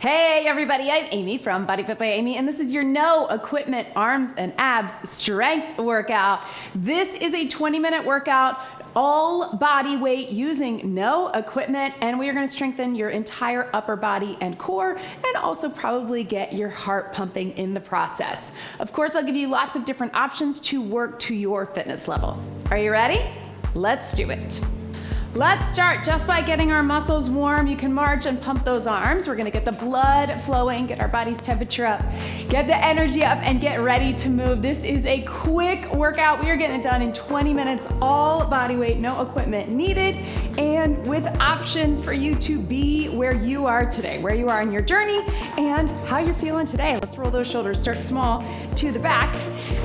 Hey everybody, I'm Amy from BodyFit by Amy, and this is your no equipment arms and abs strength workout. This is a 20-minute workout, all body weight using no equipment, and we are going to strengthen your entire upper body and core, and also probably get your heart pumping in the process. Of course, I'll give you lots of different options to work to your fitness level. Are you ready? Let's do it. Let's start just by getting our muscles warm. You can march and pump those arms. We're gonna get the blood flowing, get our body's temperature up, get the energy up, and get ready to move. This is a quick workout. We are getting it done in 20 minutes, all body weight, no equipment needed, and with options for you to be where you are today, where you are in your journey, and how you're feeling today. Let's roll those shoulders, start small to the back,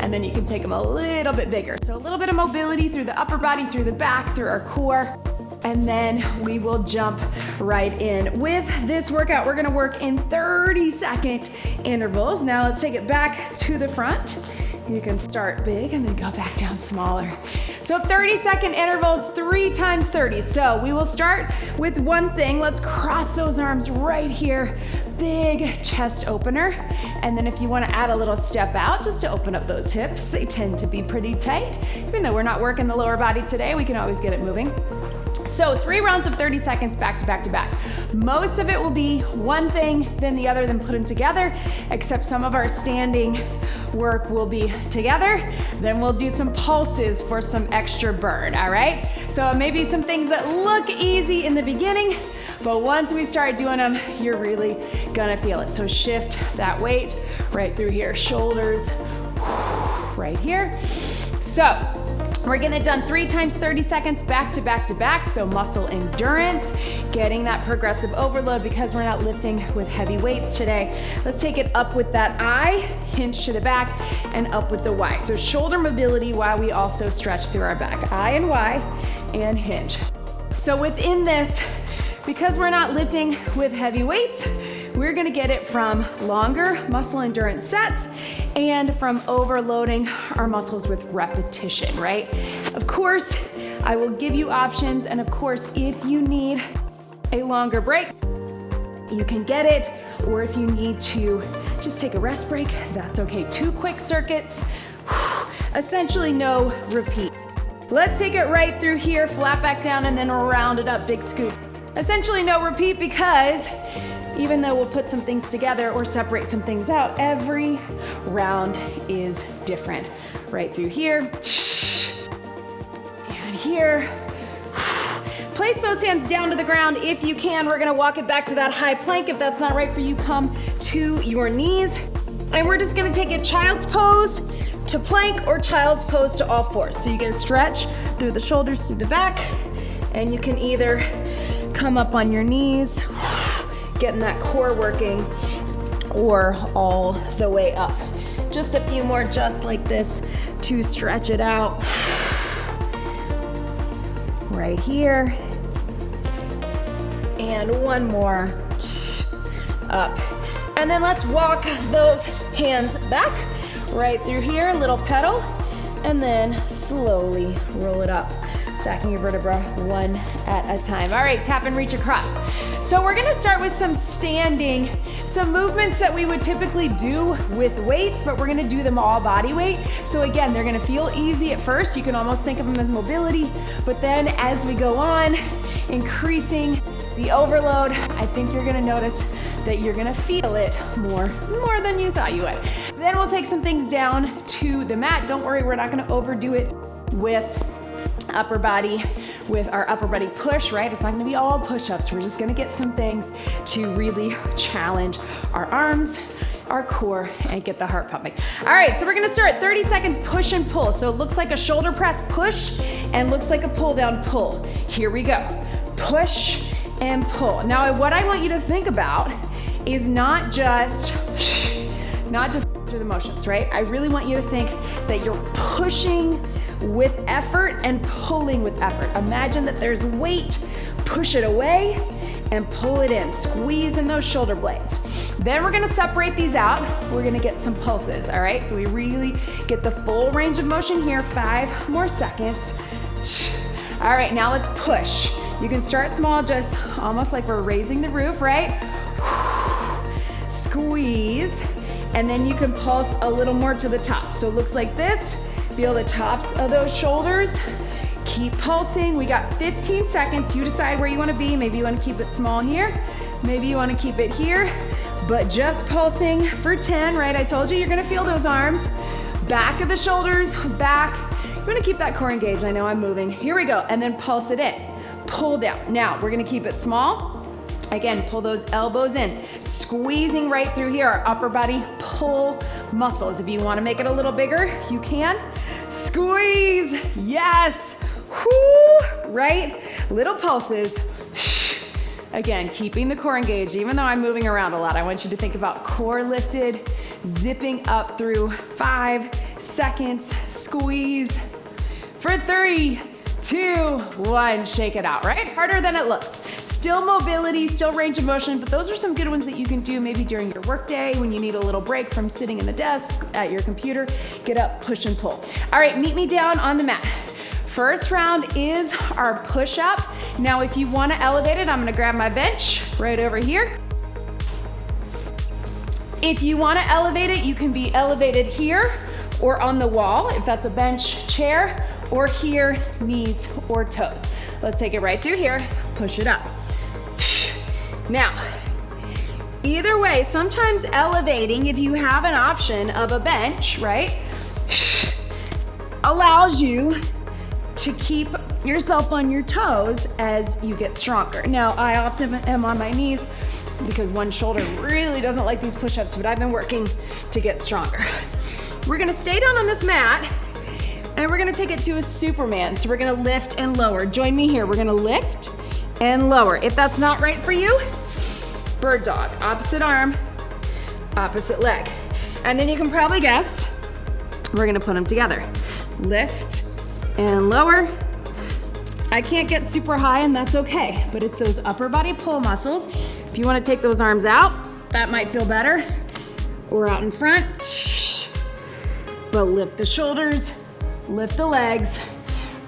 and then you can take them a little bit bigger. So a little bit of mobility through the upper body, through the back, through our core. And then we will jump right in. With this workout, we're gonna work in 30-second intervals. Now let's take it back to the front. You can start big and then go back down smaller. So 30-second intervals, 3 times 30. So we will start with one thing. Let's cross those arms right here. Big chest opener. And then if you wanna add a little step out just to open up those hips, they tend to be pretty tight. Even though we're not working the lower body today, we can always get it moving. So 3 rounds of 30 seconds back to back to back. Most of it will be one thing, then the other, then put them together, except some of our standing work will be together. Then we'll do some pulses for some extra burn, all right? So maybe some things that look easy in the beginning, but once we start doing them, you're really gonna feel it. So shift that weight right through here, shoulders, right here. So, we're getting it done 3 times 30 seconds back to back to back, so muscle endurance, getting that progressive overload because we're not lifting with heavy weights today. Let's take it up with that I, hinge to the back, and up with the Y. So shoulder mobility while we also stretch through our back. I and Y, and hinge. So within this, because we're not lifting with heavy weights, we're gonna get it from longer muscle endurance sets and from overloading our muscles with repetition, right? Of course, I will give you options, and of course, if you need a longer break, you can get it, or if you need to just take a rest break, that's okay. 2 quick circuits, essentially no repeat. Let's take it right through here, flat back down, and then round it up, big scoop. Essentially no repeat because even though we'll put some things together or separate some things out, every round is different. Right through here, and here. Place those hands down to the ground if you can. We're gonna walk it back to that high plank. If that's not right for you, come to your knees. And we're just gonna take a child's pose to plank or child's pose to all fours. So you get a stretch through the shoulders, through the back, and you can either come up on your knees, getting that core working, or all the way up. Just a few more just like this to stretch it out. Right here. And one more, up. And then let's walk those hands back, right through here, little pedal, and then slowly roll it up. Stacking your vertebra one at a time. All right, tap and reach across. So we're gonna start with some standing, some movements that we would typically do with weights, but we're gonna do them all body weight. So again, they're gonna feel easy at first. You can almost think of them as mobility, but then as we go on, increasing the overload, I think you're gonna notice that you're gonna feel it more than you thought you would. Then we'll take some things down to the mat. Don't worry, we're not gonna overdo it with upper body, with our upper body push, right? It's not gonna be all push-ups. We're just gonna get some things to really challenge our arms, our core, and get the heart pumping. All right, so we're gonna start 30 seconds push and pull. So it looks like a shoulder press push and looks like a pull down pull. Here we go. Push and pull. Now what I want you to think about is not just through the motions, right? I really want you to think that you're pushing with effort and pulling with effort. Imagine that there's weight, push it away and pull it in, squeeze in those shoulder blades. Then we're gonna separate these out. We're gonna get some pulses, all right? So we really get the full range of motion here, 5 more seconds. All right, now let's push. You can start small, just almost like we're raising the roof, right? and then you can pulse a little more to the top. So it looks like this. Feel the tops of those shoulders. Keep pulsing. We got 15 seconds. You decide where you want to be. Maybe you want to keep it small here. Maybe you want to keep it here, but just pulsing for 10, right? I told you you're going to feel those arms. Back of the shoulders, back. You're going to keep that core engaged. I know I'm moving. Here we go. And then pulse it in. Pull down. Now, we're going to keep it small. Again, pull those elbows in, squeezing right through here, our upper body pull muscles. If you want to make it a little bigger, you can. Squeeze, yes, whoo, right? Little pulses. Again, keeping the core engaged. Even though I'm moving around a lot, I want you to think about core lifted, zipping up through 5 seconds, squeeze for 3, 2, 1, shake it out, right? Harder than it looks. Still mobility, still range of motion, but those are some good ones that you can do maybe during your workday when you need a little break from sitting in the desk at your computer. Get up, push and pull. All right, meet me down on the mat. First round is our push-up. Now, if you want to elevate it, I'm going to grab my bench right over here. If you want to elevate it, you can be elevated here or on the wall, if that's a bench chair, or here, knees or toes. Let's take it right through here, push it up. Now, either way, sometimes elevating, if you have an option of a bench, right, allows you to keep yourself on your toes as you get stronger. Now, I often am on my knees because one shoulder really doesn't like these push-ups, but I've been working to get stronger. We're gonna stay down on this mat and we're gonna take it to a Superman. So we're gonna lift and lower. Join me here. We're gonna lift and lower. If that's not right for you, bird dog, opposite arm, opposite leg. And then you can probably guess, we're gonna put them together. Lift and lower. I can't get super high and that's okay, but it's those upper body pull muscles. If you wanna take those arms out, that might feel better. Or out in front. But lift the shoulders, lift the legs.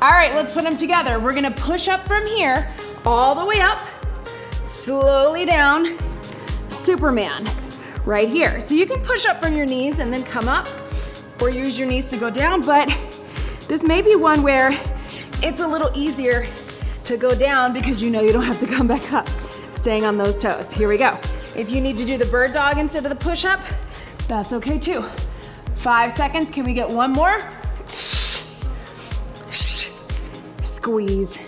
All right, let's put them together. We're gonna push up from here, all the way up, slowly down, Superman, right here. So you can push up from your knees and then come up, or use your knees to go down, but this may be one where it's a little easier to go down because you know you don't have to come back up, staying on those toes. Here we go. If you need to do the bird dog instead of the push-up, that's okay too. 5 seconds, can we get one more? Squeeze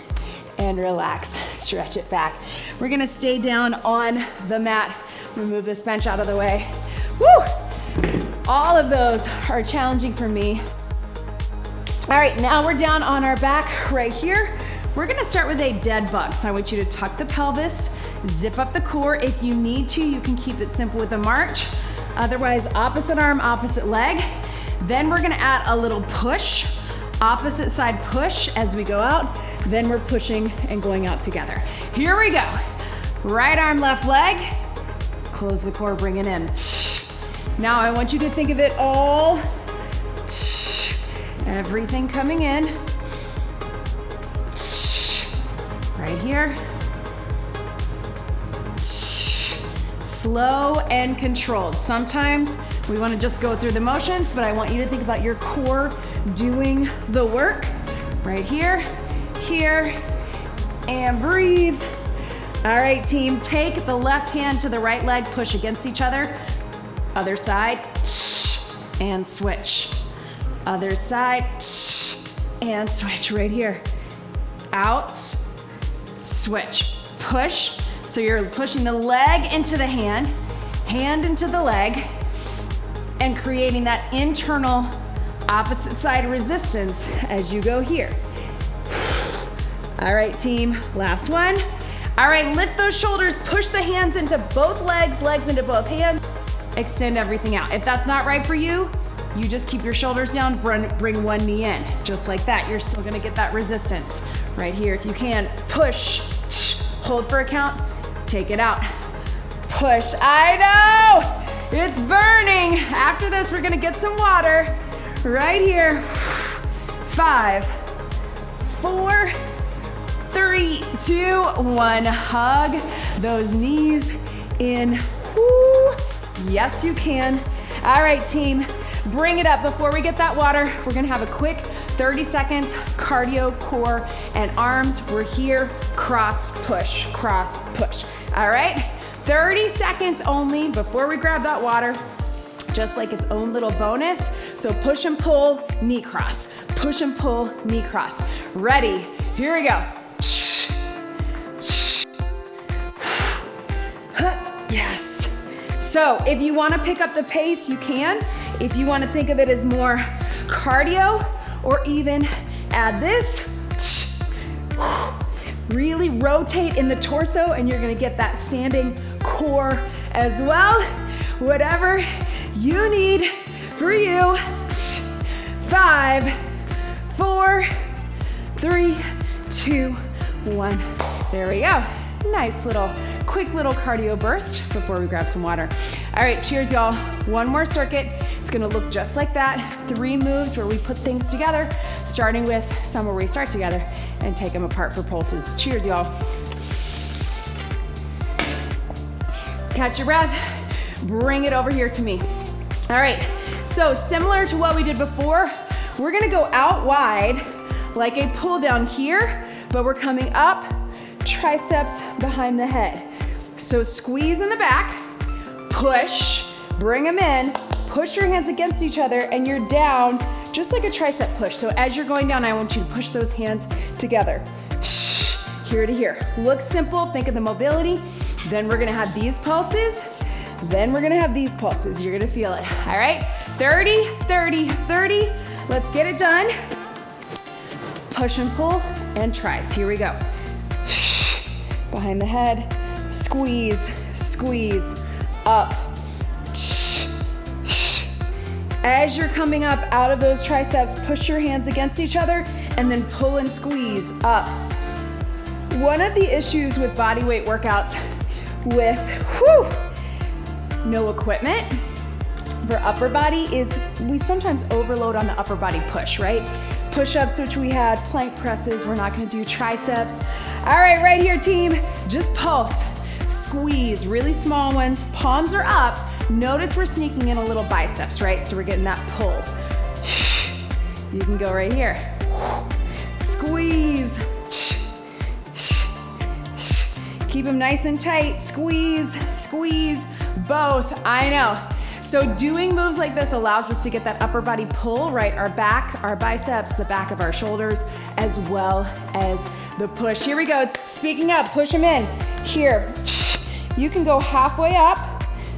and relax, stretch it back. We're gonna stay down on the mat. Move this bench out of the way. Woo! All of those are challenging for me. All right, now we're down on our back right here. We're gonna start with a dead bug. So I want you to tuck the pelvis, zip up the core. If you need to, you can keep it simple with a march. Otherwise, opposite arm, opposite leg. Then we're gonna add a little push, opposite side push as we go out. Then we're pushing and going out together. Here we go. Right arm, left leg. Close the core, bring it in. Now I want you to think of it all. Everything coming in. Right here. Slow and controlled. Sometimes we want to just go through the motions, but I want you to think about your core doing the work. Right here, here, and breathe. All right, team, take the left hand to the right leg, push against each other. Other side, and switch. Other side, and switch right here. Out, switch, push. So you're pushing the leg into the hand into the leg, and creating that internal opposite side resistance as you go here. All right, team, last one. All right, lift those shoulders, push the hands into both legs, legs into both hands, extend everything out. If that's not right for you, you just keep your shoulders down, bring one knee in, just like that. You're still gonna get that resistance. Right here, if you can, push, hold for a count, take it out, push. I know, it's burning. After this, we're gonna get some water right here. 5, 4, 3, 2, 1. Hug those knees in. Woo. Yes, you can. All right, team, bring it up. Before we get that water, we're gonna have a quick 30 seconds cardio, core, and arms. We're here, cross, push, cross, push. All right, 30 seconds only before we grab that water, just like its own little bonus. So push and pull, knee cross. Push and pull, knee cross. Ready, here we go. Yes. So if you wanna pick up the pace, you can. If you wanna think of it as more cardio, or even add this. Really rotate in the torso and you're gonna get that standing core as well. Whatever you need for you. 5, 4, 3, 2, 1. There we go. Nice little, quick little cardio burst before we grab some water. All right, cheers, y'all. One more circuit. It's gonna look just like that. 3 moves where we put things together, starting with some where we start together and take them apart for pulses. Cheers, y'all. Catch your breath. Bring it over here to me. All right, so similar to what we did before, we're gonna go out wide like a pull down here, but we're coming up, triceps behind the head. So squeeze in the back, push, bring them in, push your hands against each other, and you're down just like a tricep push. So as you're going down, I want you to push those hands together. Here to here. Looks simple, think of the mobility. Then we're gonna have these pulses. Then we're gonna have these pulses. You're gonna feel it, all right? 30, 30, 30. Let's get it done. Push and pull and tries. Here we go. Behind the head, squeeze, squeeze, up. As you're coming up out of those triceps, push your hands against each other and then pull and squeeze up. One of the issues with bodyweight workouts with no equipment for upper body is we sometimes overload on the upper body push, right? Push-ups, which we had, plank presses, we're not gonna do triceps. All right, right here, team, just pulse, squeeze, really small ones, palms are up. Notice we're sneaking in a little biceps, right? So we're getting that pull. You can go right here. Squeeze. Keep them nice and tight. Squeeze, squeeze, both. I know. So doing moves like this allows us to get that upper body pull, right? Our back, our biceps, the back of our shoulders, as well as the push. Here we go. Speaking up, push them in. Here. You can go halfway up,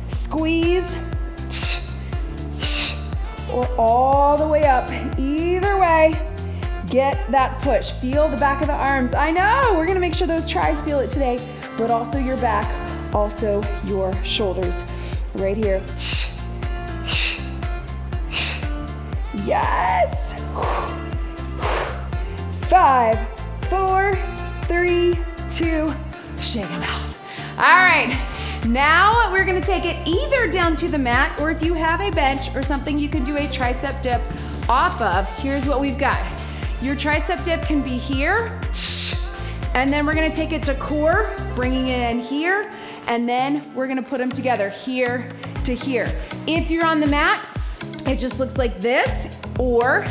squeeze, or all the way up. Either way, get that push. Feel the back of the arms. I know, we're gonna make sure those tries feel it today, but also your back, also your shoulders. Right here. Yes! 5, 4, 3, 2, shake them out. All right, now we're gonna take it either down to the mat, or if you have a bench or something you can do a tricep dip off of. Here's what we've got. Your tricep dip can be here, and then we're gonna take it to core, bringing it in here, and then we're gonna put them together here to here. If you're on the mat, it just looks like this, or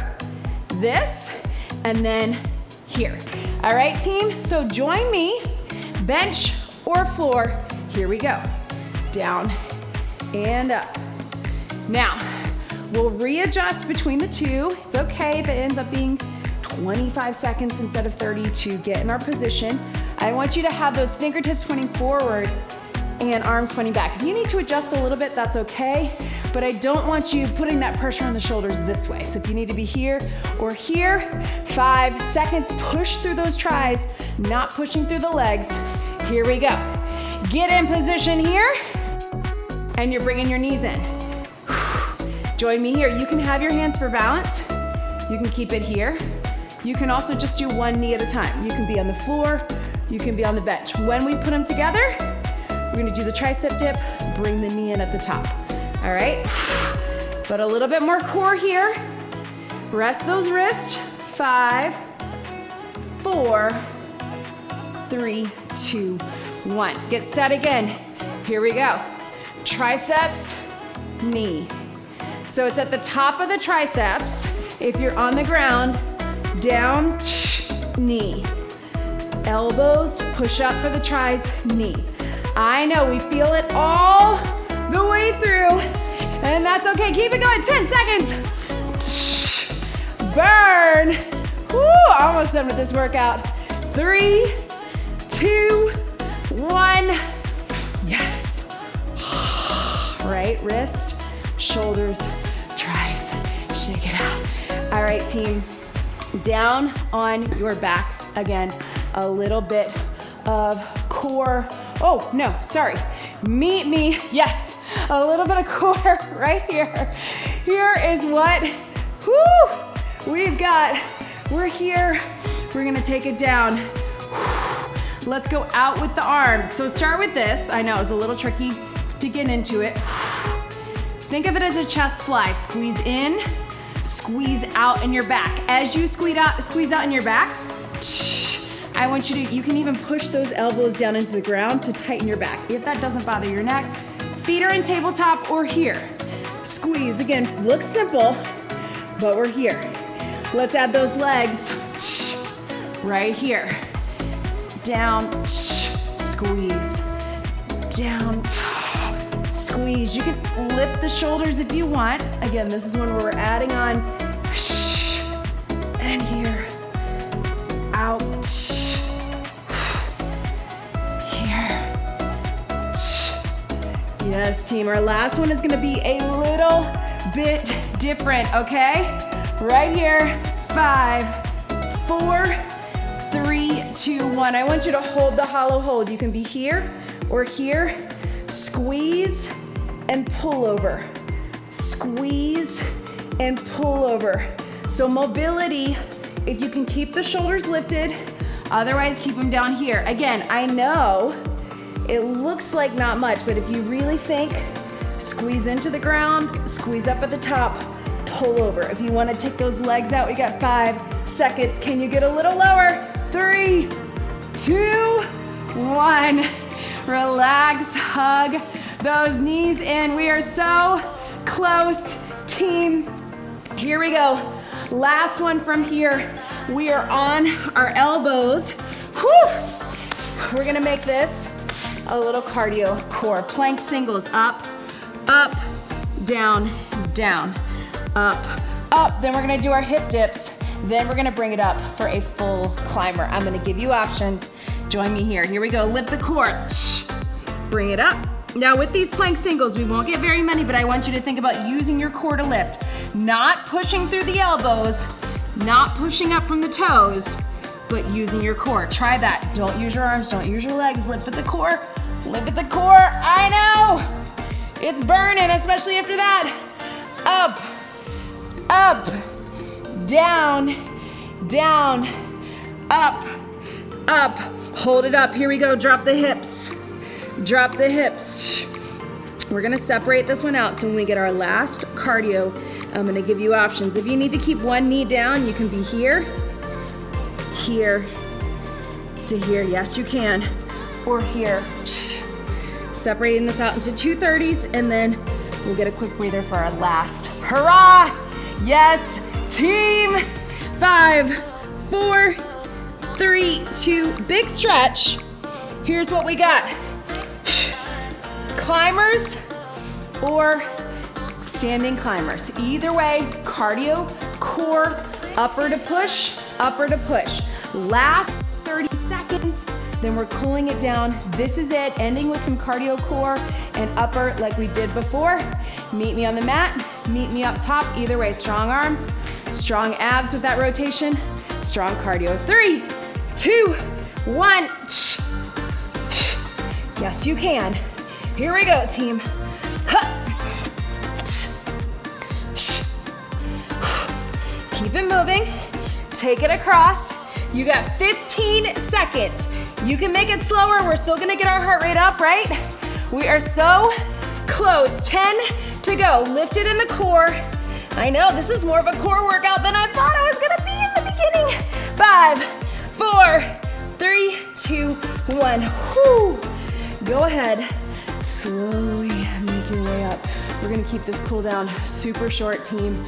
this, and then here. All right, team, so join me, bench or floor. Here we go. Down and up. Now, we'll readjust between the two. It's okay if it ends up being 25 seconds instead of 30 to get in our position. I want you to have those fingertips pointing forward and arms pointing back. If you need to adjust a little bit, that's okay, but I don't want you putting that pressure on the shoulders this way. So if you need to be here or here, 5 seconds, push through those tries, not pushing through the legs. Here we go. Get in position here, and you're bringing your knees in. Join me here. You can have your hands for balance. You can keep it here. You can also just do one knee at a time. You can be on the floor, you can be on the bench. When we put them together, we're gonna do the tricep dip, bring the knee in at the top. All right? But a little bit more core here. Rest those wrists. 5, 4, 3, 2, 1. Get set again. Here we go. Triceps, knee, So it's at the top of the triceps. If you're on the ground, down, knee. Elbows, push up for the tries, knee. I know, we feel it all the way through, and that's okay. Keep it going, 10 seconds. Burn. Woo, almost done with this workout. 3, 2, 1. Yes. Right wrist, shoulders, tries. Shake it out. All right, team. Down on your back again. A little bit of core. Oh, no, sorry. Meet me. Yes, a little bit of core right here. Here is what, we've got. We're here. We're gonna take it down. Let's go out with the arms. So start with this. I know it's a little tricky to get into it. Think of it as a chest fly. Squeeze in, squeeze out in your back. As you squeeze out in your back, I want you to, you can even push those elbows down into the ground to tighten your back. If that doesn't bother your neck, feet are in tabletop or here. Squeeze, again, looks simple, but we're here. Let's add those legs right here. Down, squeeze, down, squeeze. You can lift the shoulders if you want. Again, this is when we're adding on, and here, out, yes, team, our last one is gonna be a little bit different, okay? Right here, 5, 4, 3, 2, 1. I want you to hold the hollow hold. You can be here or here. Squeeze and pull over. Squeeze and pull over. So mobility, if you can keep the shoulders lifted, otherwise keep them down here. Again, I know it looks like not much, but if you really think, squeeze into the ground, squeeze up at the top, pull over. If you want to take those legs out, we got 5 seconds. Can you get a little lower? 3, 2, 1. Relax, hug those knees in. We are so close, team. Here we go. Last one from here. We are on our elbows. Whew. We're gonna make this a little cardio core. Plank singles, up, up, down, down, up, up. Then we're gonna do our hip dips. Then we're gonna bring it up for a full climber. I'm gonna give you options. Join me here. Here we go, lift the core. Bring it up. Now with these plank singles, we won't get very many, but I want you to think about using your core to lift. Not pushing through the elbows, not pushing up from the toes, but using your core. Try that. Don't use your arms, don't use your legs. Lift at the core, lift at the core. I know, it's burning, especially after that. Up, up, down, down, up, up. Hold it up, here we go, drop the hips. Drop the hips. We're gonna separate this one out, so when we get our last cardio, I'm gonna give you options. If you need to keep one knee down, you can be here, here, to here, yes you can, or here. Separating this out into 230s, and then we'll get a quick breather for our last. Hurrah! Yes, team! 5, 4, 3, 2, big stretch. Here's what we got. Climbers or standing climbers. Either way, cardio, core, upper to push, upper to push. Last 30 seconds, then we're cooling it down. This is it, ending with some cardio core and upper like we did before. Meet me on the mat, meet me up top. Either way, strong arms, strong abs with that rotation, strong cardio. 3, 2, 1. Yes, you can. Here we go, team. Keep it moving. Take it across. You got 15 seconds. You can make it slower. We're still gonna get our heart rate up, right? We are so close. 10 to go. Lift it in the core. I know this is more of a core workout than I thought I was gonna be in the beginning. 5, 4, 3, 2, 1. Whew. Go ahead. Slowly make your way up. We're gonna keep this cool down super short, team.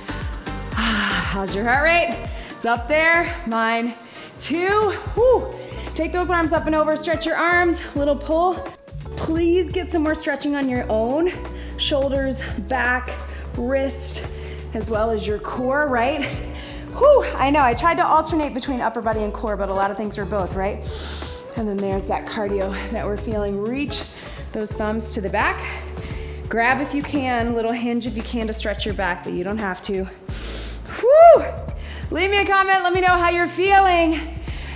How's your heart rate? It's up there. Mine too. Woo. Take those arms up and over, stretch your arms, little pull. Please get some more stretching on your own. Shoulders, back, wrist, as well as your core, right? Whew, I know, I tried to alternate between upper body and core, but a lot of things are both, right? And then there's that cardio that we're feeling. Reach those thumbs to the back. Grab if you can, little hinge if you can to stretch your back, but you don't have to. Whew! Leave me a comment, let me know how you're feeling.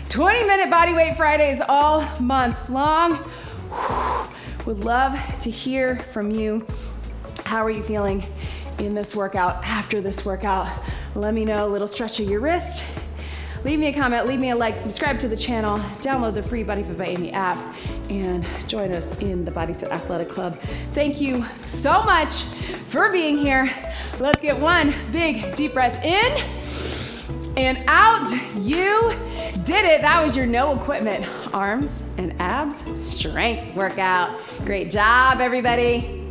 20-minute Bodyweight Fridays all month long. Whew. Would love to hear from you. How are you feeling in this workout, after this workout? Let me know, a little stretch of your wrist. Leave me a comment, leave me a like, subscribe to the channel, download the free BodyFit by Amy app, and join us in the BodyFit Athletic Club. Thank you so much for being here. Let's get one big deep breath in and out. You did it. That was your no equipment arms and abs strength workout. Great job, everybody.